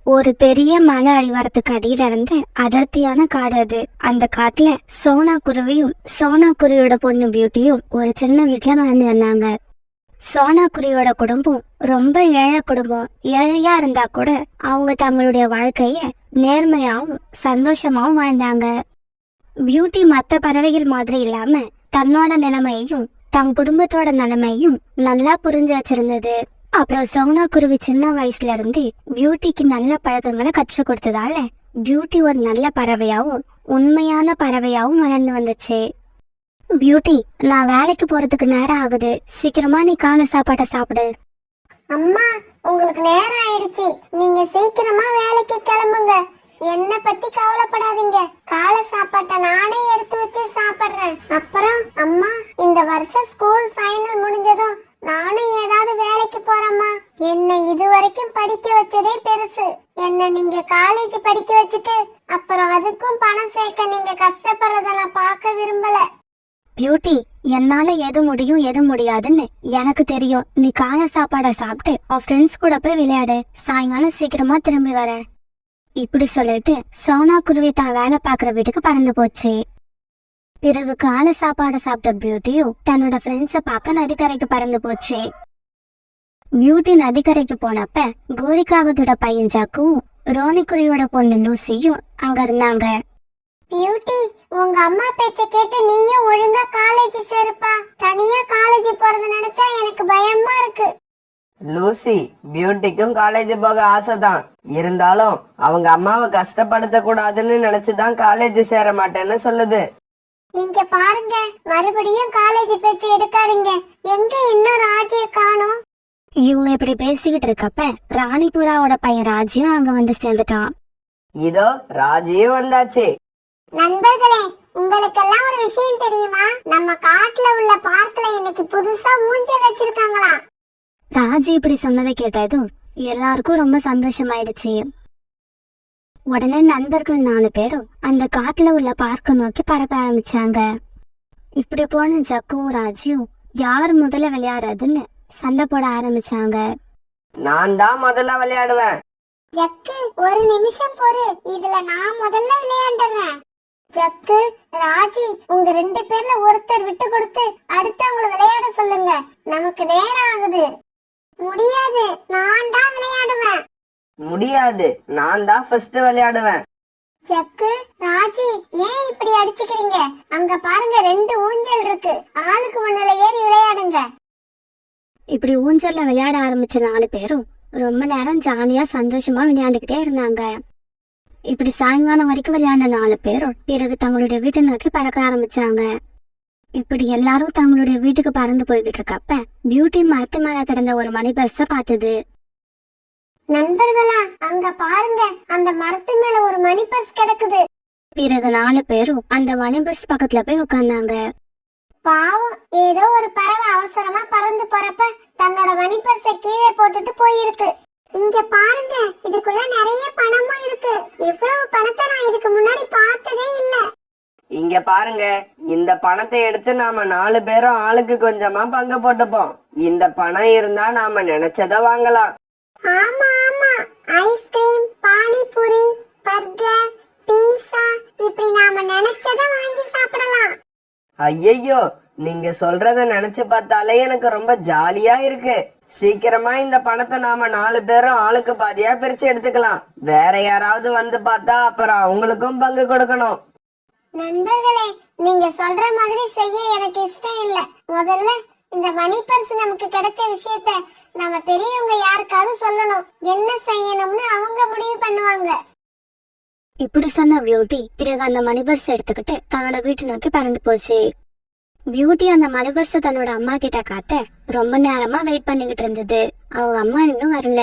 ஒரு பெரிய மலை அடிவாரத்துக்கு அடியில இருந்து அடர்த்தியான காடு அது. அந்த காட்டுல சோனா குருவியும் சோனா குருவியோட பொண்ணு பியூட்டியும் ஒரு சின்ன வீட்டுல வாழ்ந்து வந்தாங்க. சோனா குருவியோட குடும்பம் ரொம்ப ஏழை குடும்பம். ஏழையா இருந்தா கூட அவங்க தங்களுடைய வாழ்க்கைய நேர்மையாவும் சந்தோஷமாவும் வாழ்ந்தாங்க. பியூட்டி மத்த பறவைகள் மாதிரி இல்லாம தன்னோட நிலைமையையும் தன் குடும்பத்தோட நிலைமையும் நல்லா புரிஞ்சு வச்சிருந்தது. அப்புறம் சோனா குருவி சின்ன வயசுல இருந்து பியூட்டிக்கு நல்ல பழக்கங்களை கற்றுக் கொடுத்ததால பியூட்டி ஒரு நல்ல பறவையாவும் உண்மையான பறவையாவும் வளர்ந்து வந்துச்சு. பியூட்டி, நான் வேலைக்கு போறதுக்கு நேரம் ஆகுது, சீக்கிரமா நீ காலை சாப்பாட்டை சாப்பிடு. அம்மா, உங்களுக்கு நேரம் ஆயிடுச்சு, நீங்க சீக்கிரமா வேலைக்கு கிளம்புங்க. என்ன பத்தி கவலைப்படாதீங்க, காலை சாப்பாட்டை நானே எடுத்து வச்சு சாப்பிடுறேன். அப்புறம் அம்மா, இந்த வருஷம் ஸ்கூல் ஃபைனல் முடிஞ்சதும் நானும் ஏதாவது வேலைக்கு போறேம்மா. என்னை இது வரைக்கும் படிக்க வச்சதே பெருசு. என்ன நீங்க காலேஜ் படிக்க வச்சுட்டு அப்புறம் அதுக்கும் பணம் சேர்க்க நீங்க கஷ்டப்படுறத நான் பார்க்க விரும்பல. பியூட்டி, என்னால எது முடியும் எது முடியாதுன்னு எனக்கு தெரியும். நீ காலை சாப்பாடை சாப்பிட்டு உன் ஃப்ரெண்ட்ஸ் கூட போய் விளையாடு, சாயங்காலம் சீக்கிரமா திரும்பி வர. இப்படி சொல்லிட்டு சோனா குருவி தான் வேலை பாக்குற வீட்டுக்கு பறந்து போச்சு. பிறகு காலை சாப்பாடை சாப்பிட்ட பியூட்டியும் தன்னோட ஃப்ரெண்ட்ஸ பார்க்க நதிக்கரைக்கு பறந்து போச்சு. பியூட்டி நதிக்கரைக்கு போனப்ப கோரிக்காகத்தோட பையன் ஜாக்கும் ரோனி குருவியோட பொண்ணு லூசியும் அங்க இருந்தாங்க. பியூட்டி, உங்க அம்மா பேச்ச கேட்டு நீயும் ஒழுங்கா காலேஜ் சேருப்பா. தனியா காலேஜ் போறது நினைச்சா எனக்கு பயமா இருக்கு. லூசி, பியூட்டிக்கும் காலேஜ் போக ஆசைதான். இருந்தாலும் அவங்க அம்மாவை கஷ்டப்படுத்த கூடாதுன்னு நினைச்சுதான் காலேஜ் சேர மாட்டேன்னு சொல்லுது. இங்க பாருங்க, மறுபடியும் காலேஜ் பேச்சு எடுக்காதீங்க. எங்க இன்னும் ராஜிய காணோம்? இவங்க இப்படி பேசிக்கிட்டு இருக்கப்ப ராணிபுராவோட பையன் ராஜியும் அங்க வந்து சேர்ந்துட்டான். இதோ ராஜியும் வந்தாச்சு. நண்பர்களே, உங்களுக்கெல்லாம் ஒரு விஷயம் தெரியுமா? நம்ம காட்டுல உள்ள பார்க்ல இன்னைக்கு புதுசா ஊஞ்சல் வச்சிருக்காங்களா. ராஜி இப்படி சொன்னதை கேட்டதும் எல்லாருக்கும் ரொம்ப சந்தோஷமாயிடுச்சு. உடனே நண்பர்கள் 4 பேரும் அந்த காட்டுல உள்ள பார்க்க நோக்கி பறக்க ஆரம்பிச்சாங்க. இப்படி போன ஜக்கும் ராஜியும் யார் முதல்ல விளையாடுறதுன்னு சண்டை போட ஆரம்பிச்சாங்க. நான் தான் முதல்ல விளையாடுவேன். ஜக்கு, ஒரு நிமிஷம் பொறு, இதுல நான் முதல்ல விளையாண்டுறேன். ஜக்கு, ராஜி, உங்க 2 பேர்ல ஒருத்தர் விட்டு கொடுத்து அடுத்தவங்களை விளையாட சொல்லுங்க. நமக்கு நேரம் ஆகுது. முடியாது, நான் தான் விளையாடுவேன். முடியாது, நான் தான் ஃபர்ஸ்ட் விளையாடுவேன். ஜக்கு, ராஜி, ஏன் இப்படி அடிச்சுக்கிறீங்க? அங்க பாருங்க, 2 ஊஞ்சல் இருக்கு. ஆளுக்கு ஒண்ணுல ஏறி விளையாடுங்க. இப்படி ஊஞ்சல்ல விளையாட ஆரம்பிச்ச 4 பேரும் ரொம்ப நேரம் ஜாலியா சந்தோஷமா விளையாண்டுகிட்டே இருந்தாங்க. இப்படி சாயங்காலம் வரைக்கும் விளையாண்ட 4 பேரும் பிறகு தங்களுடைய வீட்டை நோக்கி பறக்க ஆரம்பிச்சாங்க. இப்படி எல்லாரும் தங்களுடைய வீட்டுக்கு பறந்து போய்கிட்டு இருக்கப்ப பியூட்டி மரத்து மேல கிடந்த ஒரு மணி பர்ஸ பார்த்தது. நண்பர்களா, அங்க பாருங்க, அந்த மரத்து மேல ஒரு மணி பர்ஸ் கிடக்குது. பிறகு 4 பேரும் அந்த மணி பர்ஸ் பக்கத்துல போய் உட்கார்ந்தாங்க. பாவம், ஏதோ ஒரு பறவை அவசரமா பறந்து போறப்ப தன்னோட மணி பர்ஸை கீழே போட்டுட்டு போயிருக்கு. இங்க பாருங்க, இதுக்குள்ள நிறைய பணமும் இருக்கு. இவ்வளவு பணத்தை நான் இதுக்கு முன்னாடி பார்த்ததே இல்ல. இங்க பாருங்க, இந்த பணத்தை எடுத்து நாம 4 பேரும் ஆளுக்கு கொஞ்சமா பங்கு போட்டுப்போம். இந்த பணம் இருந்தா நாம நினைச்சத வாங்கலாம். ஆமா ஆமா, ஐஸ்கிரீம், பானிபூரி, பர்கர், பீஸா, இப்படி நாம நினைச்சத வாங்கி சாப்பிடலாம். ஐயோ, நீங்க சொல்றத நினைச்சு பார்த்தாலே எனக்கு ரொம்ப ஜாலியா இருக்கு. சீக்கிரமா இந்த பணத்தை நாம 4 பேரும் ஆளுக்கு பாதியா பிரிச்சு எடுத்துக்கலாம். வேற யாராவது வந்து பார்த்தா அப்புறம் அவங்களுக்கும் பங்கு கொடுக்கணும். நண்பர்களே, நீங்க சொல்ற மாதிரி செய்ய எனக்கு இஷ்டம் இல்ல. முதல்ல இந்த மணி பர்ஸ் நமக்கு கிடைச்ச விஷயத்த நம்ம பெரியவங்க யாருக்காவது சொல்லணும். என்ன செய்யணும்னு அவங்க முடிவு பண்ணுவாங்க. இப்படி சொன்ன பியூட்டி பிறகு அந்த மணி பர்ஸ் எடுத்துக்கிட்டு தன்னோட வீட்டு நோக்கி பறந்து போச்சு. பியூட்டி அந்த மணி பர்ஸ தன்னோட அம்மா கிட்ட காட்ட ரொம்ப நேரமா வெயிட் பண்ணிக்கிட்டு இருந்தது. அவங்க அம்மா இன்னும் வரல.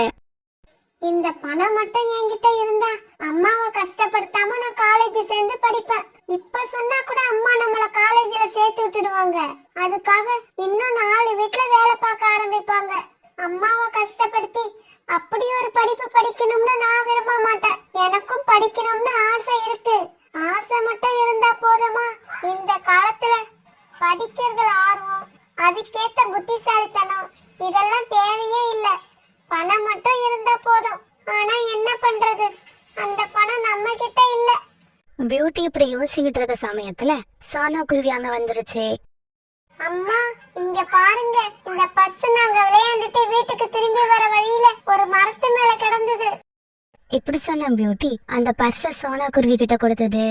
இந்த பணம் மட்டும் என்கிட்ட இருந்தா அம்மாவை கஷ்டப்படுத்தாம நான் காலேஜ் சேர்ந்து படிப்பேன். இப்ப சொன்னா கூட அம்மா நம்மள காலேஜ்ல சேர்த்து விட்டுடுவாங்க. அதுக்காக இன்னும் 4 வீட்டுல வேலை பார்க்க ஆரம்பிப்பாங்க. அம்மாவை கஷ்டப்படுத்தி அப்படி ஒரு படிப்பு படிக்கணும்னு நான் விரும்ப மாட்டேன். எனக்கும் படிக்கணும்னு ஆசை இருக்கு. ஆசை மட்டும் இருந்தா போதுமா? இந்த காலத்துல படிக்கிறது ஆர்வம், அதுக்கேத்த புத்திசாலித்தனம் இதெல்லாம் தேவையே இல்ல. பணம் மட்டும் இருந்தா போதும். ஆனா என்ன பண்றது? பியூட்டி இப்படி யோசிச்சுக்கிட்டு இருக்க சமயத்துல சோனா குருவி அங்க வந்துருச்சு. அம்மா இங்க பாருங்க, இந்த பர்ஸ் நாங்க விளையாண்டுட்டு வீட்டுக்கு திரும்பி வர வழியில ஒரு மரத்து மேல கிடந்தது. இப்படி சொன்ன பியூட்டி அந்த பர்ஸ சோனா குருவி கிட்ட கொடுத்தது.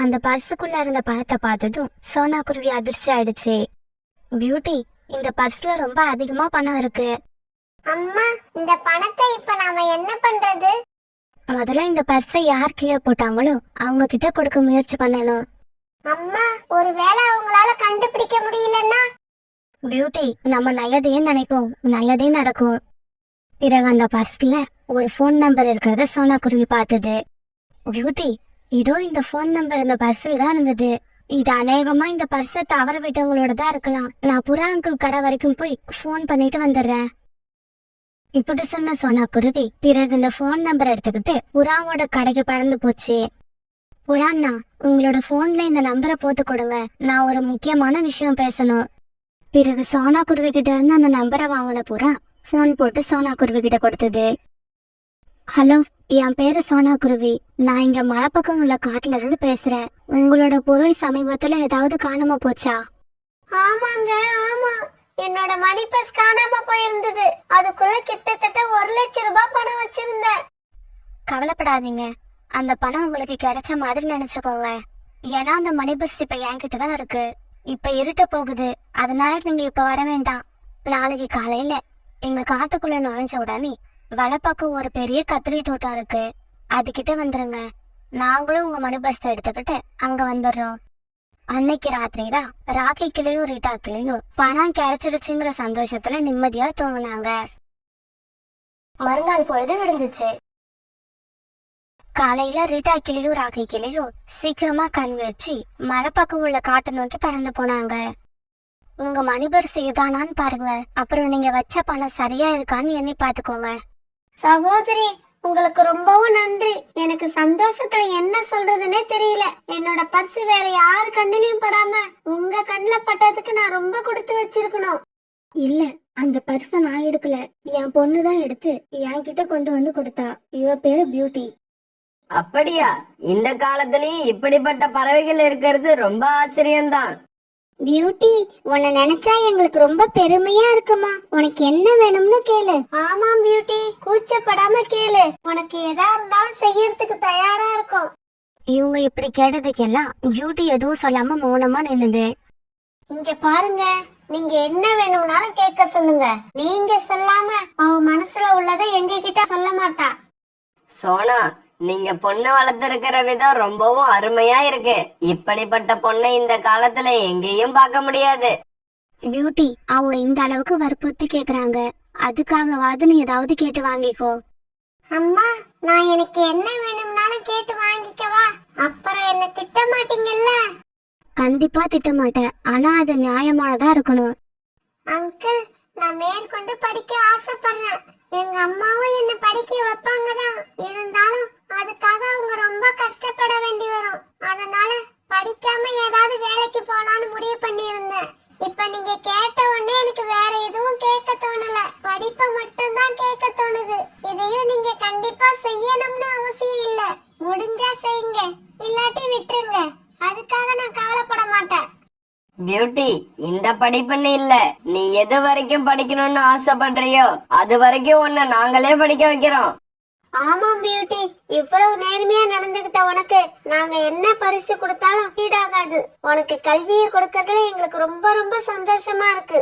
அந்த பர்ஸுக்குள்ள இருந்த பணத்தை பார்த்ததும் சோனா குருவி அதிர்ச்சி ஆயிடுச்சு. பியூட்டி, இந்த பர்ஸ்ல ரொம்ப அதிகமா பணம் இருக்கு. அம்மா இந்த பணத்தை இப்ப நாம என்ன பண்றது? முதல்ல இந்த பர்ஸை யார் கீழே போட்டாங்களோ அவங்க கிட்ட கொடுக்க முயற்சி பண்ணணும். அம்மா ஒருவேளை அவங்களால கண்டுபிடிக்க முடியலன்னா? பியூட்டி, நம்ம நல்லதையே நினைப்போம், நல்லதே நடக்கும். பிறகு அந்த பர்ஸ்ல ஒரு போன் நம்பர் இருக்கிறத சோனா குருவி பார்த்தது. பியூட்டி, இதோ இந்த போன் நம்பர் இந்த பர்ஸில் தான் இருந்தது. இது அநேகமா இந்த பர்ஸை தவற விட்டவங்களோட தான் இருக்கலாம். நான் புறா அங்கிள் கடை வரைக்கும் போய் போன் பண்ணிட்டு வந்துடுறேன். இப்படி சொன்ன சோனா குருவி பிறகு இந்த போன் நம்பர் எடுத்துக்கிட்டு புறாவோட கடைக்கு பறந்து போச்சு. புறாண்ணா, உங்களோட போன்ல இந்த நம்பரை போட்டு கொடுங்க, நான் ஒரு முக்கியமான விஷயம் பேசணும். பிறகு சோனா குருவி கிட்ட இருந்து அந்த நம்பரை வாங்கின புறா போன் போட்டு சோனா குருவி கிட்ட கொடுத்தது. ஹலோ, என் பேரு சோனா குருவி. நான் இங்க மலைப்பக்கம் உள்ள காட்டுல இருந்து பேசுறேன். உங்களோட பொருள் சமீபத்துல ஏதாவது காணாம போச்சா? ஆமாங்க, ஆமா. என்னோட மணி பர்ஸ் காணாம போயிருந்தது. அதுக்குள்ள கிட்டத்தட்ட 1,00,000 ரூபாய் பணம் வச்சிருந்தேன். கவலைப்படாதீங்க, அந்த பணம் உங்களுக்கு கிடைச்ச மாதிரி நினைச்சுக்கோங்க. ஏன்னா அந்த மணி பர்ஸ் இப்ப என்கிட்ட தான் இருக்கு. இப்ப இருட்ட போகுது, அதனால நீங்க இப்ப வர வேண்டாம். நாளைக்கு காலையில எங்க காட்டுக்குள்ள நுழைஞ்ச உடனே வலப்பக்கம் ஒரு பெரிய கத்திரி தோட்டம் இருக்கு, அதுகிட்ட வந்துருங்க. நாங்களும் உங்க மணி பர்ஸ் எடுத்துக்கிட்டு அங்க வந்துடுறோம். அன்னைக்கு ராத்திரி தான் ராக்கி கிளையும் ரீட்டா கிளையும் பணம் கிடைச்சிருச்சுங்கிற சந்தோஷத்துல நிம்மதியா தூங்கினாங்க. மறுநாள் பொழுது விடிஞ்சிச்சு. காலையில ரீட்டா கிளியும் ராக்கி கிளியும் சீக்கிரமா கண் வச்சு மலைப்பக்கம் உள்ள காட்டை நோக்கி பறந்து போனாங்க. உங்க மணிபர்ஸ் இதுதானான்னு பாருங்க, அப்புறம் நீங்க வச்ச பணம் சரியா இருக்கான்னு எண்ணி பாத்துக்கோங்க. சகோதரி, உங்களுக்கு ரொம்பவும் நன்றி. எனக்கு சந்தோஷத்துல என்ன சொல்றதுன்னே தெரியல. என்னோட பர்ஸ் வேற யாரு கண்ணிலையும் படாம உங்க கண்ணுல பட்டதுக்கு நான் ரொம்ப கொடுத்து வச்சிருக்கணும். இல்ல, அந்த பர்ஸ நான் எடுக்கல, என் பொண்ணுதான் எடுத்து என்கிட்ட கொண்டு வந்து கொடுத்தா. இவ பேரு பியூட்டி. அப்படியா? இந்த காலத்துலயும் இப்படிப்பட்ட பறவைகள் இருக்கிறது ரொம்ப ஆச்சரியம்தான். பியூட்டி, உன்னை நினைச்சா எங்களுக்கு ரொம்ப பெருமையா இருக்குமா. உனக்கு என்ன வேணும்னு கேளு. ஆமாம் பியூட்டி, கூச்சப்படாம கேளு. உனக்கு எதா இருந்தாலும் செய்யறதுக்கு தயாரா இருக்கும். இவங்க இப்படி கேட்டதுக்கெல்லாம் பியூட்டி எதுவும் சொல்லாம மௌனமா நின்னுது. இங்க பாருங்க, நீங்க என்ன வேணும்னாலும் கேட்க சொல்லுங்க. நீங்க சொல்லாம அவ மனசுல உள்ளதை எங்க கிட்ட சொல்ல மாட்டா. சோனா, நீங்க பொண்ணு வளர்த்திருக்கிற விதம் ரொம்பவும் அருமையா இருக்கு. இப்படிப்பட்ட பொண்ணை இந்த காலத்துல எங்கேயும் பார்க்க முடியாது. பியூட்டி, அவங்க இந்த அளவுக்கு வற்புறுத்தி கேக்குறாங்க, அதுக்காகவாது நீ ஏதாவது கேட்டு வாங்கிக்கோ. அம்மா, நான் எனக்கு என்ன வேணும்னாலும் கேட்டு வாங்கிக்கவா? அப்புறம் என்ன திட்ட மாட்டீங்கல்ல? கண்டிப்பா திட்ட மாட்டேன், ஆனா அது நியாயமானதா இருக்கணும். அங்கிள், நான் மேற்கொண்டு படிக்க ஆசைப்படுறேன். எங்க அம்மாவும் என்ன படிக்க வைப்பாங்கதான். இருந்தாலும் அதுக்காக அவங்க ரொம்ப கஷ்டப்பட வேண்டி வரும். அதனால படிக்காம ஏதாவது வேலைக்கு போலான்னு முடிவு பண்ணி இருந்தேன். இப்ப நீங்க கேட்ட உடனே எனக்கு வேற எதுவும் கேட்க தோணல. படிப்பை மட்டும் தான் கேட்க தோணுது. இதையும் நீங்க கண்டிப்பா செய்யணும்னு அவசியம் இல்ல. முடிஞ்சா செய்யுங்க, இல்லாட்டி விட்டுருங்க. அதுக்காக நான் கவலைப்பட மாட்டேன். பியூட்டி, இந்த படிப்புன்னு இல்ல, நீ எது வரைக்கும் படிக்கணும்னு ஆசைப்படுறியோ அது வரைக்கும் உன்னை நாங்களே படிக்க வைக்கிறோம். ஆமாம் பியூட்டி, இவ்வளவு நேர்மையா நடந்துகிட்ட உனக்கு நாங்க என்ன பரிசு கொடுத்தாலும் ஈடாகாது. உனக்கு கல்வியை கொடுக்கறதுல எங்களுக்கு ரொம்ப ரொம்ப சந்தோஷமா இருக்கு.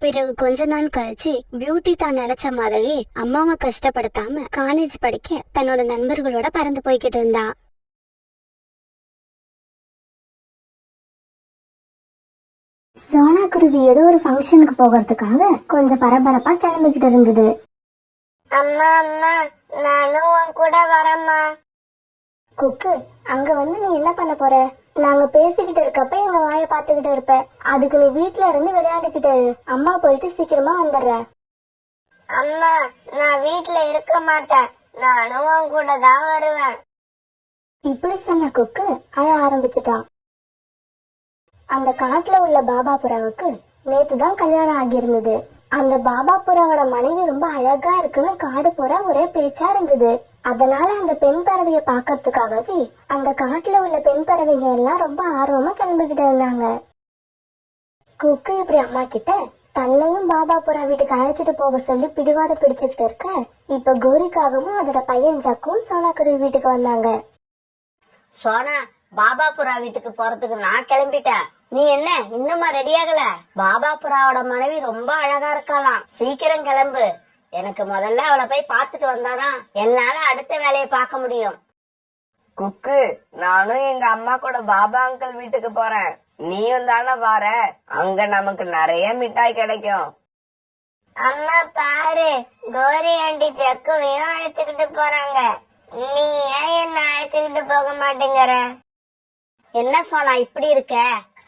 பிறகு கொஞ்ச நாள் கழிச்சு பியூட்டி தான் நினைச்ச மாதிரி அம்மாவை கஷ்டப்படுத்தாம காலேஜ் படிக்க தன்னோட நண்பர்களோட பறந்து போய்கிட்டு இருந்தா. சோனா குருவி ஏதோ ஒரு ஃபங்க்ஷனுக்கு போகிறதுக்காக கொஞ்சம் பரபரப்பா கிளம்பிக்கிட்டு இருந்தது. அம்மா அம்மா, நானும் உன் கூட வரேம்மா. குக்கு, அங்க வந்து நீ என்ன பண்ண போற? நாங்க பேசிக்கிட்டு இருக்கப்ப எங்க வாயை பாத்துக்கிட்டு இருப்ப. அதுக்கு நீ வீட்டுல இருந்து விளையாண்டுக்கிட்டு இரு. அம்மா போயிட்டு சீக்கிரமா வந்துடுற. அம்மா, நான் வீட்டுல இருக்க மாட்டேன். நானும் உன் கூட தான் வருவேன். இப்படி சொன்ன குக்கு அழ ஆரம்பிச்சிட்டான். அந்த காட்டுல உள்ள பாபா புறாவுக்கு நேத்துதான் கல்யாணம் ஆகியிருந்தது. அந்த பாபா புறாவோட மனைவி ரொம்ப அழகா இருக்குன்னு காடு புறா ஒரே பேச்சா இருந்தது. அதனால அந்த பெண் பறவையை பார்க்கறதுக்காகவே அந்த காட்டுல உள்ள பெண் பறவைங்க எல்லாம் ரொம்ப ஆர்வமா கிளம்பிக்கிட்டு இருந்தாங்க. குக்கு இப்படி அம்மா கிட்ட தன்னையும் பாபா புறா வீட்டுக்கு அழைச்சிட்டு போக சொல்லி பிடிவாதம் பிடிச்சுக்கிட்டு இருக்க, இப்ப கோரிக்காகவும் அதோட பையன் ஜக்கும் சோனா குருவி வீட்டுக்கு வந்தாங்க. சோனா, பாபா புறா வீட்டுக்கு போறதுக்கு நான் கிளம்பிட்டேன். நீ என்ன இன்னுமா ரெடி ஆகல? பாபா புறாவோட மனைவி ரொம்ப அழகா இருக்காளாம். சீக்கிரம் கிளம்பு. எனக்கு முதல்ல அவளை போய் பார்த்துட்டு வந்தாதான் என்னால அடுத்த வேலையை பார்க்க முடியும். குக்கு, நானும் எங்க அம்மா கூட பாபா அங்கிள் வீட்டுக்கு போறேன். நீயும் தானே வார? அங்க நமக்கு நிறைய மிட்டாய் கிடைக்கும். அம்மா பாரு, கோரி ஆண்டி ஜக்குவையும் அழைச்சுக்கிட்டு போறாங்க. நீ ஏன் என்ன அழைச்சுக்கிட்டு போக மாட்டேங்கிற? என்ன சோனா இப்படி இருக்க?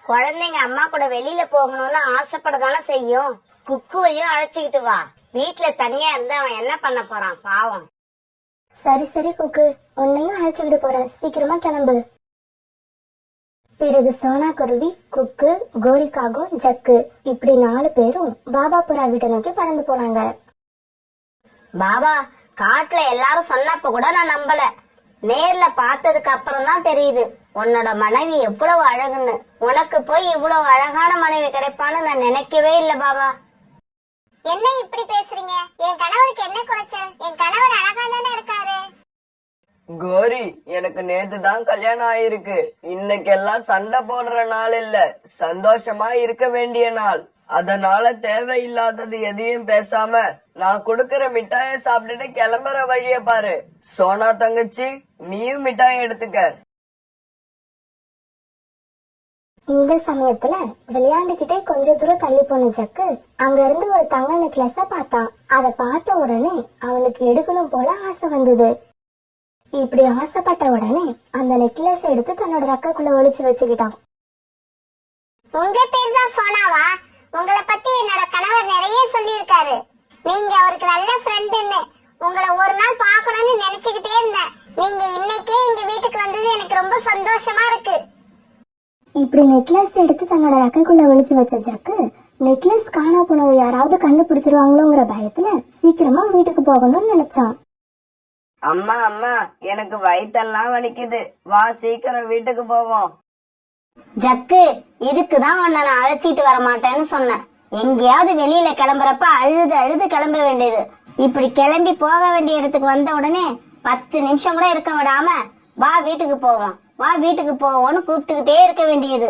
குழந்தைங்க அம்மா கூட வெளியில போகணும்னு ஆசைப்படதானே செய்யும். குக்குவையும் அழைச்சுக்கிட்டு வா. வீட்டுல தனியா இருந்து அவன் என்ன பண்ண போறான் பாவம். சரி சரி குக்கு, உன்னையும் அழைச்சுக்கிட்டு போறேன், சீக்கிரமா கிளம்பு. பிறகு சோனா குருவி, குக்கு, கோரிக்காகோ, ஜக்கு இப்படி 4 பேரும் பாபா புறா வீட்டை நோக்கி பறந்து போனாங்க. பாபா, காட்டுல எல்லாரும் சொன்னப்ப கூட நான் நம்பல. நேர்ல பார்த்ததுக்கு அப்புறம் தான் தெரியுது உன்னோட மனைவி எவ்வளவு அழகுன்னு. உனக்கு போய் இவ்வளவு அழகான மனைவி கிடைப்பான்னு நான் நினைக்கவே இல்ல பாபா. என்ன இப்படி பேசுறீங்க? என் கணவருக்கு என்ன குறைச்சல்? என் கணவர் அழகா தானே இருக்காரு. கோரி, எனக்கு நேத்து தான் கல்யாணம் ஆயிருக்கு. இன்னைக்கெல்லாம் சண்டை போடுற நாள் இல்ல, சந்தோஷமா இருக்க வேண்டிய நாள். அதனால தேவையில்லாதது எதையும் பேசாம நான் கொடுக்கற மிட்டாய சாப்பிட்டுட்டு கிளம்புற வழிய பாரு. சோனா தங்கச்சி, நீயும் மிட்டாய் எடுத்துக்க. இந்த சமயத்துல விளையாண்டுகிட்டே கொஞ்ச தூரம் தள்ளி போன ஜக்கு அங்க இருந்து ஒரு தங்க நெக்லஸ பார்த்தான். அத பார்த்த உடனே அவனுக்கு எடுக்கணும் போல ஆசை வந்தது. இப்படி ஆசைப்பட்ட உடனே அந்த நெக்லஸ் எடுத்து தன்னோட ரக்கக்குள்ள ஒளிச்சு வச்சுக்கிட்டான். உங்க பேர் தான் சோனாவா? உங்களை பத்தி என்னோட கணவர் நிறைய சொல்லியிருக்காரு. நீங்க அவருக்கு நல்ல ஃப்ரெண்டுன்னு. உங்களை ஒரு நாள் பார்க்கணும்னு நினைச்சுக்கிட்டே இருந்தேன். நீங்க இன்னைக்கே எங்க வீட்டுக்கு வந்தது எனக்கு ரொம்ப சந்தோஷமா இருக்கு. இப்படி நெக்லஸ் எடுத்து தன்னோட ரக்கக்குள்ள ஒளிச்சு வச்ச ஜக்கு நெக்லஸ் காணா போனது யாராவது கண்டுபிடிச்சிருவாங்களோங்கிற பயத்துல சீக்கிரமா வீட்டுக்கு போகணும்னு நினைச்சான். அம்மா அம்மா, எனக்கு வயித்தெல்லாம் வலிக்குது, வா சீக்கிரம் வீட்டுக்கு போவோம். ஜக்கு, இதுக்குதான் உன்னை நான் அழைச்சிட்டு வர மாட்டேன்னு சொன்னேன். எங்கேயாவது வெளியில கிளம்புறப்ப அழுது அழுது கிளம்ப வேண்டியது. இப்படி கிளம்பி போக வேண்டிய இடத்துக்கு வந்த உடனே 10 நிமிஷம் கூட இருக்க விடாம வா வீட்டுக்கு போவோம், வா வீட்டுக்கு போவோம்னு கூப்பிட்டுக்கிட்டே இருக்க வேண்டியது.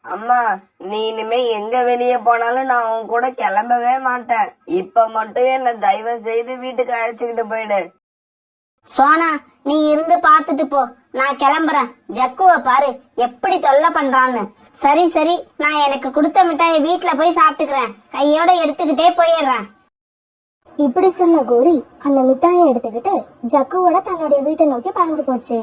அம்மா, நீ இனிமே எங்க வெளியே போனாலும் நான் உன் கூட கிளம்பவே மாட்டேன். இப்ப மட்டும் என்ன தயவு செய்து வீட்டுக்கு அழைச்சுக்கிட்டு போயிடு. சோனா, நீ இருந்து பாத்துட்டு போ, நான் கிளம்புறேன். ஜக்குவ பாரு எப்படி தொல்லை பண்றான்னு. சரி சரி, நான் எனக்கு கொடுத்த மிட்டாயை வீட்டுல போய் சாப்பிட்டுக்கிறேன், கையோட எடுத்துக்கிட்டே போயிடுறேன். இப்படி சொன்ன கோரி அந்த மிட்டாயை எடுத்துக்கிட்டு ஜக்குவோட தன்னுடைய வீட்டை நோக்கி பறந்து போச்சு.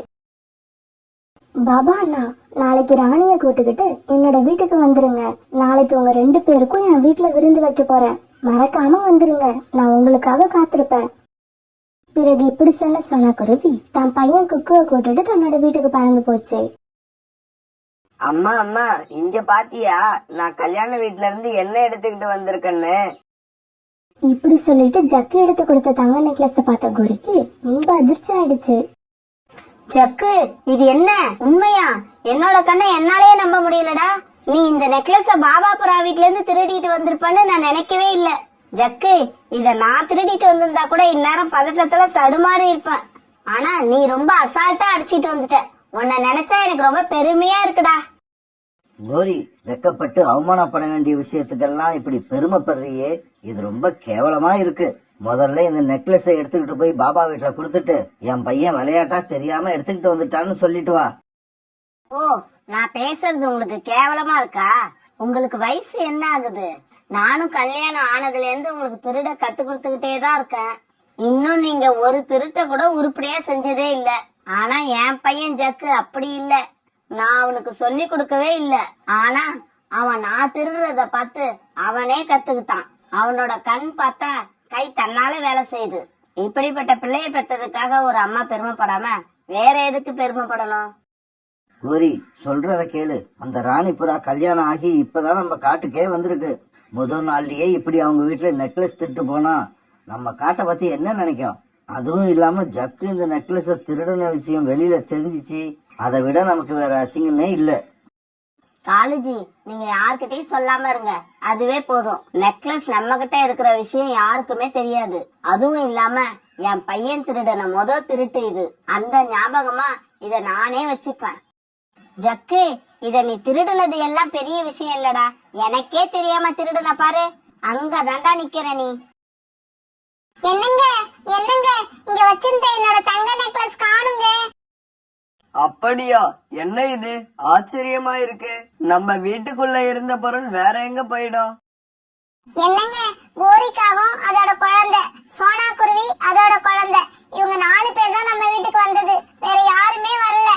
பாபா அண்ணா, நாளைக்கு ராணிய கூட்டுக்கிட்டு என்னோட வீட்டுக்கு வந்துருங்க. நாளைக்கு உங்க 2 பேருக்கும் என் வீட்டுல விருந்து வைக்க போறேன். மறக்காம வந்துருங்க, நான் உங்களுக்காக காத்திருப்பேன். பிறகு இப்படி சொன்ன சோனா குருவி தன் பையன் குக்குவை கூட்டிட்டு தன்னோட வீட்டுக்கு பறந்து போச்சு. அம்மா அம்மா, இங்க பாத்தியா நான் கல்யாண வீட்டுல இருந்து என்ன எடுத்துக்கிட்டு வந்திருக்கேன்னு? இப்படி சொல்லிட்டு ஜக்கு எடுத்து கொடுத்த தங்க நெக்லஸ பார்த்த கோரிக்கு ரொம்ப அதிர்ச்சி ஆயிடுச்சு. ஜக்கு, இது என்ன உண்மையா? என்னோட கண்ணை என்னாலேயே நம்ப முடியலடா. நீ இந்த நெக்லஸ பாபா புறா வீட்ல இருந்து திருடிட்டு வந்திருப்பன்னு நான் நினைக்கவே இல்ல. ஜக்கு, இத நான் திருடிட்டு வந்திருந்தா கூட இந்நேரம் பதட்டத்துல தடுமாறி இருப்பேன். ஆனா நீ ரொம்ப அசால்ட்டா அடிச்சிட்டு வந்துட்ட. உன்னை நினைச்சா எனக்கு ரொம்ப பெருமையா இருக்குடா. கோரி, வெக்கப்பட்டு அவமானப்பட வேண்டிய விஷயத்துக்கெல்லாம் இப்படி பெருமைப்படுறியே, இது ரொம்ப கேவலமா இருக்கு. முதல்ல இந்த நெக்லஸை எடுத்துக்கிட்டு போய் பாபா வீட்டுல கொடுத்துட்டு என் பையன் விளையாட்டா தெரியாம எடுத்துக்கிட்டு வந்துட்டான்னு சொல்லிட்டு வா. ஓ, நான் பேசுறது உங்களுக்கு கேவலமா இருக்கா? உங்களுக்கு வயசு என்ன ஆகுது? நானும் கல்யாணம் ஆனதுல இருந்து உங்களுக்கு திருட கத்து கொடுத்துக்கிட்டே தான் இருக்கேன். இன்னும் நீங்க ஒரு திருட்ட கூட உருப்படியா செஞ்சதே இல்ல. ஆனா என் பையன் ஜக்கு அப்படி இல்ல. நான் அவனுக்கு சொல்லி கொடுக்கவே இல்ல. ஆனா அவன் நான் திருடுறத பார்த்து அவனே கத்துக்கிட்டான். அவனோட கண் பார்த்தா கை தன்னால வேலை செய்யுது. இப்படிப்பட்ட பிள்ளைய பெற்றதுக்காக ஒரு அம்மா பெருமைப்படாம வேற எதுக்கு பெருமைப்படணும்? கோரி, சொல்றத கேளு. அந்த ராணிபுரா கல்யாணம் ஆகி இப்பதான் நம்ம காட்டுக்கே வந்திருக்கு. முதல் நாள்லயே இப்படி அவங்க வீட்டுல நெக்லஸ் திருட்டு போனா நம்ம காட்டை பத்தி என்ன நினைக்கும்? அதுவும் இல்லாம ஜக்கு இந்த நெக்லஸ திருடின விஷயம் வெளியில தெரிஞ்சிச்சு, அதை விட நமக்கு வேற அசிங்கமே இல்ல. காலுஜி, நீங்க யார்கிட்டயும் சொல்லாம இருங்க, அதுவே போதும். நெக்லஸ் நம்ம கிட்ட இருக்கிற விஷயம் யாருக்குமே தெரியாது. அதுவும் இல்லாம என் பையன் திருடன திருட்டு இது. அந்த ஞாபகமா இத நானே வச்சுப்பேன். ஜக்கு, இத நீ திருடுனது எல்லாம் பெரிய விஷயம் இல்லடா. எனக்கே தெரியாம திருடுன பாரு, அங்கதான்டா நிக்கிற நீ. என்னங்க என்னங்க, இங்க வச்சிருந்த என்னோட தங்க நெக்லஸ் காணுங்க. அப்படியா? என்ன இது ஆச்சரியமா இருக்கு. நம்ம வீட்டுக்குள்ள இருந்த பொருள் வேற எங்க போயிடும்? என்னங்க, கோரிக்காவும் அதோட குழந்தை, சோனா குருவி அதோட குழந்தை, இவங்க 4 பேர் தான் நம்ம வீட்டுக்கு வந்தது. வேற யாருமே வரல.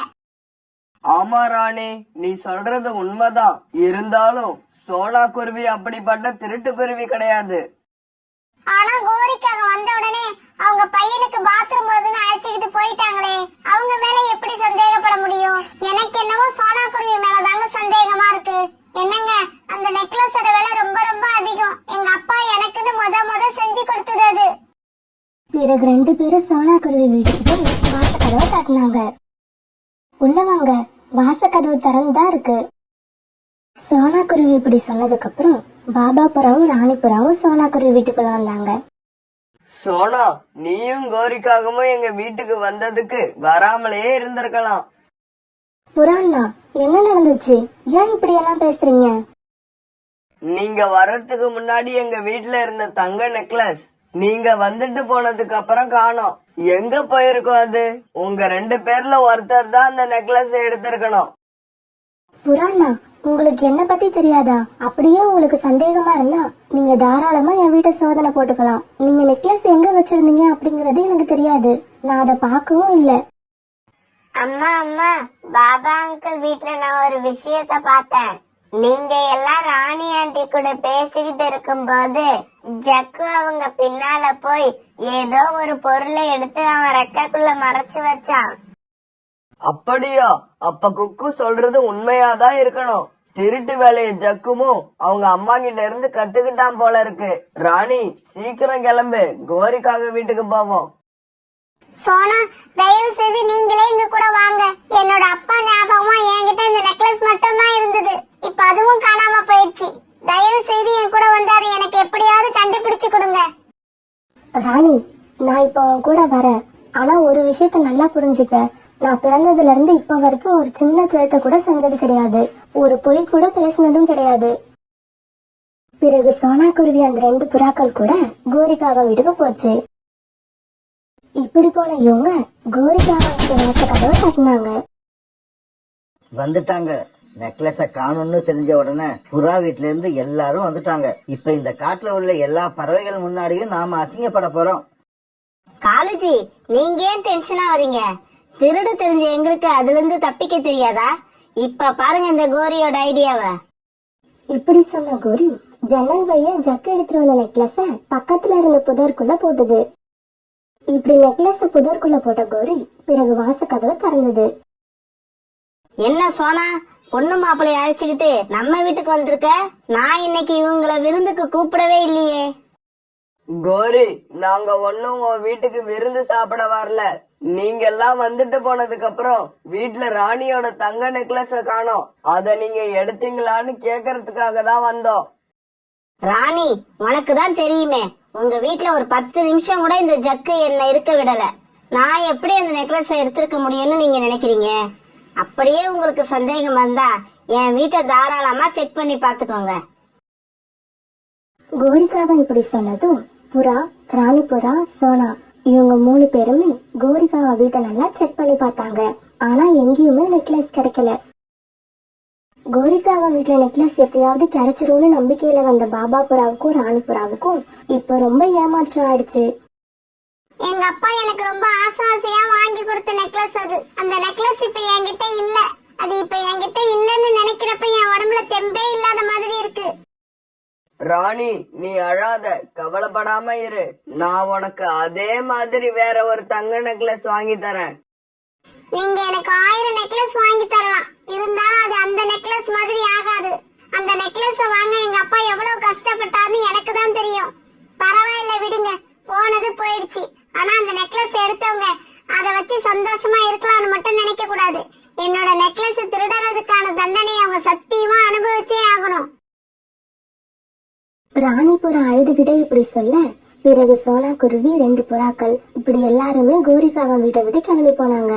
ஆமா ராணி, நீ சொல்றது உண்மைதான். இருந்தாலும் சோனா குருவி அப்படிப்பட்ட திருட்டு குருவி கிடையாது. ஆனா கோரிக்காக வந்த உடனே அவங்க பையனுக்கு பாத்ரூம் வருதுன்னு அழைச்சுக்கிட்டு போயிட்டாங்களே, அவங்க மேல எப்படி சந்தேகப்பட முடியும்? எனக்கு என்னவோ சோனா குருவி மேலதாங்க சந்தேகமா இருக்கு. என்னங்க, அந்த நெக்லஸோட விலை ரொம்ப ரொம்ப அதிகம். எங்க அப்பா எனக்குன்னு முத செஞ்சு கொடுத்தது அது. பிறகு 2 பேரும் சோனா குருவி வீட்டுக்கு போய் வாசக்கதவை தட்டினாங்க. உள்ள வாங்க, வாசக்கதவு திறந்துதான் இருக்கு. சோனா குருவி இப்படி சொன்னதுக்கு அப்புறம் பாபா புறாவும் ராணி புறாவும் சோனா குருவி வீட்டுக்குள்ள வந்தாங்க. சோனா, நீயும் கோரிக்காகவும் எங்க வீட்டுக்கு வந்ததுக்கு வராமலே இருந்திருக்கலாம். புறாண்ணா, என்ன நடந்துச்சு? ஏன் இப்படி எல்லாம் பேசுறீங்க? நீங்க வர்றதுக்கு முன்னாடி எங்க வீட்ல இருந்த தங்க நெக்லஸ் நீங்க வந்துட்டு போனதுக்கு அப்புறம் காணோம். எங்க போயிருக்கோம் அது? உங்க 2 பேர்ல ஒருத்தர் தான் அந்த நெக்லஸ் எடுத்திருக்கணும். புறாண்ணா, உங்களுக்கு என்ன பத்தி தெரியாதா? அப்படியே உங்களுக்கு சந்தேகமா இருந்தா நீங்க தாராளமா என் வீட்டை சோதனை போட்டுக்கலாம். நீங்க நெக்லஸ் எங்க வச்சிருந்தீங்க அப்படிங்கறது எனக்கு தெரியாது. நான் அதை பார்க்கவும் இல்ல. அம்மா அம்மா, பாபா அங்கிள் வீட்ல நான் ஒரு விஷயத்த பார்த்தேன். நீங்க எல்லாம் ராணி ஆண்டி கூட பேசிக்கிட்டு இருக்கும்போது ஜக்கு அவங்க பின்னால போய் ஏதோ ஒரு பொருளை எடுத்து அவன் ரெக்கைக்குள்ள மறைச்சு வச்சான். அப்படியா? அப்ப குக்கு சொல்றது உண்மையாதான் இருக்கணும். திருட்டு வேலையை ஜக்குமும் அவங்க அம்மா கிட்ட இருந்து கத்துக்கிட்டான் போல இருக்கு. ராணி, சீக்கிரம் கிளம்பு, கோரிக்காக வீட்டுக்கு போவோம். சோனா, தயவு செய்து நீங்களே இங்க கூட வாங்க. என்னோட அப்பா ஞாபகமா என்கிட்ட இந்த நெக்லஸ் மட்டும் தான் இருந்தது. இப்ப அதுவும் காணாம போயிடுச்சு. தயவு செய்து என் கூட வந்து அதை எனக்கு எப்படியாவது கண்டுபிடிச்சு கொடுங்க. ராணி, நான் இப்போ உன் கூட வரேன். ஆனா ஒரு விஷயத்த நல்லா புரிஞ்சுக்க. நான் பிறந்ததுல இருந்து இப்ப வரைக்கும் ஒரு சின்ன திருட்ட கூட செஞ்சது கிடையாது. ஒரு பொய் கூட பேசினதும் கிடையாது. பிறகு சோனா குருவி அந்த 2 புறாக்கள் கூட கோரிக்காக வீட்டுக்கு போச்சு. இப்படி போன இவங்க கோரிக்காக கதவை தட்டினாங்க. வந்துட்டாங்க. நெக்லஸ காணும்னு தெரிஞ்ச உடனே புறா வீட்ல இருந்து எல்லாரும் வந்துட்டாங்க. இப்ப இந்த காட்டுல உள்ள எல்லா பறவைகள் முன்னாடியும் நாம அசிங்கப்பட போறோம். காலுஜி, நீங்க ஏன் டென்ஷனா வரீங்க? திருடு தெரிஞ்ச எங்களுக்கு அதுல இருந்து தப்பிக்க தெரியாதா? இப்ப பாருங்க இந்த கோரியோட ஐடியாவை. இப்படி சொன்ன கோரி ஜன்னல் வழியா ஜக்கு எடுத்துட்டு வந்த நெக்லஸ பக்கத்துல இருந்த புதருக்குள்ள போட்டது. இப்படி நெக்லஸ புதருக்குள்ள போட்ட கோரி பிறகு வாசக்கதவை திறந்தது. என்ன சோனா, பொண்ணு மாப்பிள்ளைய அழைச்சுக்கிட்டு நம்ம வீட்டுக்கு வந்திருக்க? நான் இன்னைக்கு இவங்கள விருந்துக்கு கூப்பிடவே இல்லையே. கோரி, நாங்க ஒன்னும் உன் வீட்டுக்கு விருந்து சாப்பிட வரல. நீங்க எல்லாம் வந்துட்டு போனதுக்கு அப்புறம் வீட்டுல ராணியோட தங்க நெக்லஸ காணோம். அத நீங்க எடுத்தீங்களான்னு கேக்குறதுக்காக தான் வந்தோம். ராணி, உனக்கு தான் தெரியுமே, உங்க வீட்டுல ஒரு 10 நிமிஷம் கூட இந்த ஜக்கு என்ன இருக்க விடல. நான் எப்படி அந்த நெக்லஸ எடுத்திருக்க முடியும்னு நீங்க நினைக்கிறீங்க? அப்படியே உங்களுக்கு சந்தேகம் வந்தா என் வீட்டை தாராளமா செக் பண்ணி பாத்துக்கோங்க. கோரிக்காக இப்படி சொன்னதும் புறா, ராணி புறா, சோனா இவங்க 3 பேருமே கோரிக்காக வீட்டை நல்லா செக் பண்ணி பார்த்தாங்க. ஆனா எங்கேயுமே நெக்லஸ் கிடைக்கல. கோரிக்காக வீட்டுல நெக்லஸ் எப்படியாவது கிடைச்சிரும்னு நம்பிக்கையில வந்த பாபா புறாவுக்கும் ராணி புறாவுக்கும் இப்ப ரொம்ப ஏமாற்றம் ஆயிடுச்சு. எங்க அப்பா எனக்கு ரொம்ப ஆசையா வாங்கி கொடுத்த நெக்லஸ் அது. அந்த நெக்லஸ் இப்ப என்கிட்ட இல்ல. அது இப்ப என்கிட்ட இல்லன்னு நினைக்கிறப்ப என் உடம்புல தெம்பே இல்லாத மாதிரி இருக்கு. ராணி, நீ அழாத, கவலைப்படாம இரு. நான் உனக்கு அதே மாதிரி வேற ஒரு தங்க நெக்லஸ் வாங்கி தரேன். நீங்க எனக்கு 1000 நெக்லஸ் வாங்கி தரலாம். இருந்தாலும் அது அந்த நெக்லஸ் மாதிரி ஆகாது. அந்த நெக்லஸ் வாங்க எங்க அப்பா எவ்வளவு கஷ்டப்பட்டாருன்னு எனக்கு தான் தெரியும். பரவாயில்ல, விடுங்க, போனது போயிடுச்சு. ஆனா அந்த நெக்லஸ் இப்படி சொல்ல பிறகு சோனா குருவி 2 புறாக்கள் இப்படி எல்லாருமே கோரிக்காக வீட்டை விட்டு கிளம்பி போனாங்க.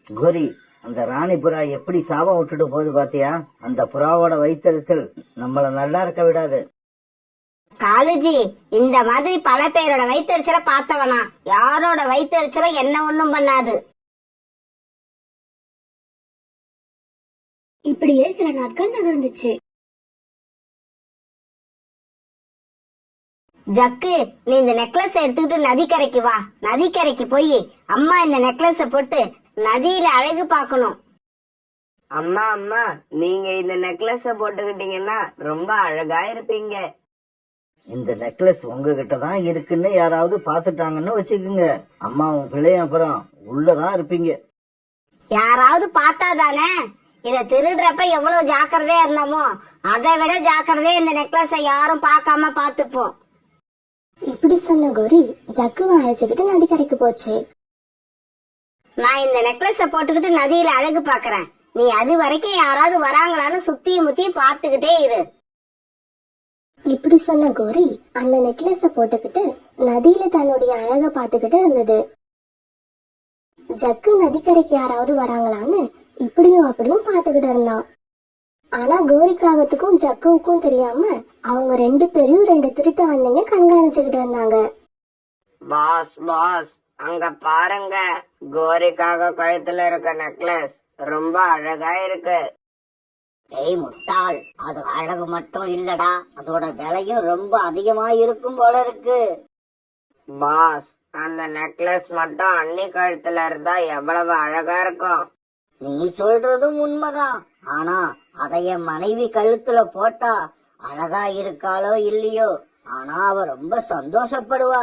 கோரி, அந்த ராணி புறா எப்படி சாபம் விட்டுட்டு போகுது பாத்தியா? அந்த புறாவோட வயிற்றுச்சல் நம்மள நல்லா இருக்க விடாது. காலுஜி, இந்த மாதிரி பல பேரோட வயிற்றுச்சலை பார்த்தவனா, யாரோட வயிற்றுச்சலை என்ன ஒண்ணும் பண்ணாது. இப்படியே சில நாட்கள் நகர்ந்துச்சு. ஜக்கு, நீ இந்த நெக்லஸ் எடுத்துக்கிட்டு நதிக்கரைக்கு வா. நதிக்கரைக்கு போய் அம்மா இந்த நெக்லஸ போட்டு நதியில அழகு பார்க்கணும். அம்மா அம்மா, நீங்க இந்த நெக்லஸ போட்டுக்கிட்டீங்கன்னா ரொம்ப அழகா இருப்பீங்க. இந்த நெக்லஸ் உங்ககிட்ட தான் இருக்குன்னு யாராவது பாத்துட்டாங்கன்னு வச்சுக்கோங்க, அம்மாவும் பிள்ளையும் அப்புறம் உள்ளதான் இருப்பீங்க. யாராவது பார்த்தாதானே? இத திருடுறப்ப எவ்வளவு ஜாக்கிரதையா இருந்தோமோ அதை விட ஜாக்கிரதையா இந்த நெக்லஸ யாரும் பார்க்காம பாத்துப்போம். இப்படி சொன்ன கோரி ஜக்குவை அழைச்சுக்கிட்டு நதிக்கரைக்கு போச்சு. நான் இந்த நெக்லஸ போட்டுக்கிட்டு நதியில அழகு பாக்குறேன். நீ அது வரைக்கும் யாராவது வராங்களான்னு சுத்தியும் முத்தியும் பார்த்துக்கிட்டே இரு. இப்படி சொன்ன கோரி அந்த நெக்லஸ போட்டுக்கிட்டு நதியில தன்னுடைய அழக பாத்துக்கிட்டு இருந்தது. ஜக்கு நதிக்கரைக்கு யாராவது வராங்களான்னு இப்படியும் அப்படியும் பாத்துக்கிட்டு இருந்தான். ஆனா கோரிக்காகத்துக்கும் ஜக்குவுக்கும் தெரியாம அவங்க 2 பேரையும் 2 திருட்டு ஆந்தைங்க கண்காணிச்சுக்கிட்டு இருந்தாங்க. பாஸ் பாஸ், அங்க பாருங்க, கோரிக்காக கழுத்துல இருக்க நெக்லஸ் ரொம்ப அழகா இருக்கு. ஏய் முட்டாள், அது அழகு மட்டும் இல்லடா, அதோட விலையும் ரொம்ப அதிகமா இருக்கும் போல இருக்கு. பாஸ், அந்த நெக்லஸ் மட்டும் அண்ணி கழுத்துல இருந்தா எவ்வளவு அழகா இருக்கும். நீ சொல்றதும் உண்மைதான். ஆனா அதை என் மனைவி கழுத்துல போட்டா அழகா இருக்காளோ இல்லையோ, ஆனா அவ ரொம்ப சந்தோஷப்படுவா.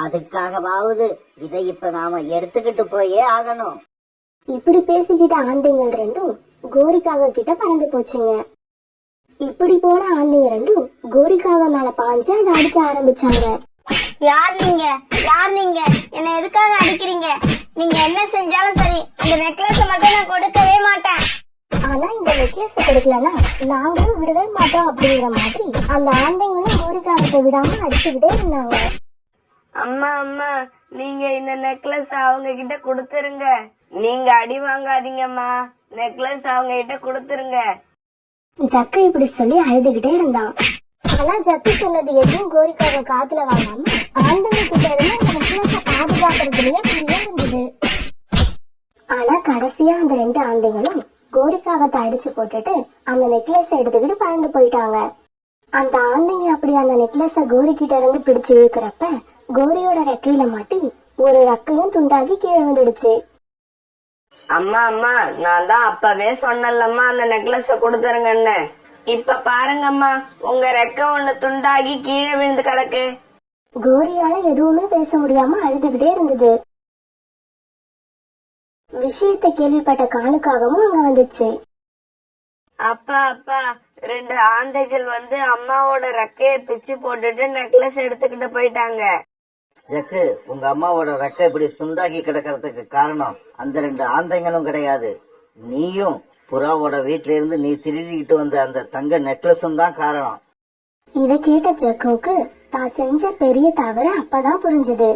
அதுக்காகவாவது இதை இப்ப நாம எடுத்துக்கிட்டு போயே ஆகணும். இப்படி பேசிக்கிட்ட ஆந்தைங்கள் 2ம் கோரிக்காக கிட்ட பறந்து போச்சுங்க. இப்படி போன ஆந்தைங்க 2ம் கோரிக்காக மேல பாஞ்சு அதை அடிக்க ஆரம்பிச்சாங்க. யார் நீங்க? யார் நீங்க? என்ன எதுக்காக அடிக்கிறீங்க? நீங்க என்ன செஞ்சாலும் சரி, இந்த நெக்லஸ் மட்டும் நான் கொடுக்கவே மாட்டேன். ஆனா இந்த நெக்லஸ் கொடுக்கலன்னா நாங்களும் விடவே மாட்டோம் அப்படிங்கிற மாதிரி அந்த ஆந்தைங்களும் கோரிக்காகத்தை விடாம அடிச்சுக்கிட்டே இருந்தாங்க. அம்மா அம்மா, நீங்க இந்த நெக்லஸ் அவங்க கிட்ட கொடுத்துருங்க. நீங்க அடி வாங்காதீங்கம்மா, நெக்லஸ் அவங்க கிட்ட கொடுத்துருங்க. ஜக்கு இப்படி சொல்லி அழுதுகிட்டே இருந்தான். ஆனா ஜக்கு சொன்னது எதுவும் கோரிக்காக காதுல வாங்காம ஆந்தைங்க கிட்ட இருந்து அந்த நெக்லஸ பாதுகாக்கிறதுலயே குறியா இருந்தது. ஆனா கடைசியா அந்த 2 ஆந்தைங்களும் கோரிக்காகத்தை அடிச்சு போட்டுட்டு அந்த நெக்லஸ் எடுத்துக்கிட்டு பறந்து போயிட்டாங்க. அந்த ஆந்தைங்க அப்படி அந்த நெக்லஸ கோரி கிட்ட இருந்து பிடிச்சு இழுக்கிறப்ப கோரியோட ரெக்கையில மாட்டி ஒரு ரெக்கையும் துண்டாகி கீழே விழுந்துடுச்சு. அம்மா அம்மா, நான் தான் அப்பவே சொன்னல்லம்மா அந்த நெக்லஸ கொடுத்துருங்கன்னு. இப்ப பாருங்கம்மா, உங்க ரெக்க ஒண்ணு துண்டாகி கீழே விழுந்து கிடக்கு. கோரியால எதுவுமே பேச முடியாம அழுதுகிட்டே இருந்தது. விஷயத்தை கேள்விப்பட்ட காலுக்காகவும் அங்க வந்துச்சு. அப்பா அப்பா, 2 ஆந்தைகள் வந்து அம்மாவோட ரெக்கைய பிச்சு போட்டுட்டு நெக்லஸ் எடுத்துக்கிட்டு போயிட்டாங்க. ஜக்கு, உங்க அம்மாவோட ரெக்கை இப்படி துண்டாக்கி கிடக்கிறதுக்கு காரணம் அந்த 2 ஆந்தைங்களும் கிடையாது, நீயும் புறாவோட வீட்ல இருந்து நீ திருடிக்கிட்டு வந்த அந்த தங்க நெக்லஸும் தான் காரணம். இத கேட்ட ஜக்குவுக்கு தான் செஞ்ச பெரிய தவறு அப்பதான் புரிஞ்சது.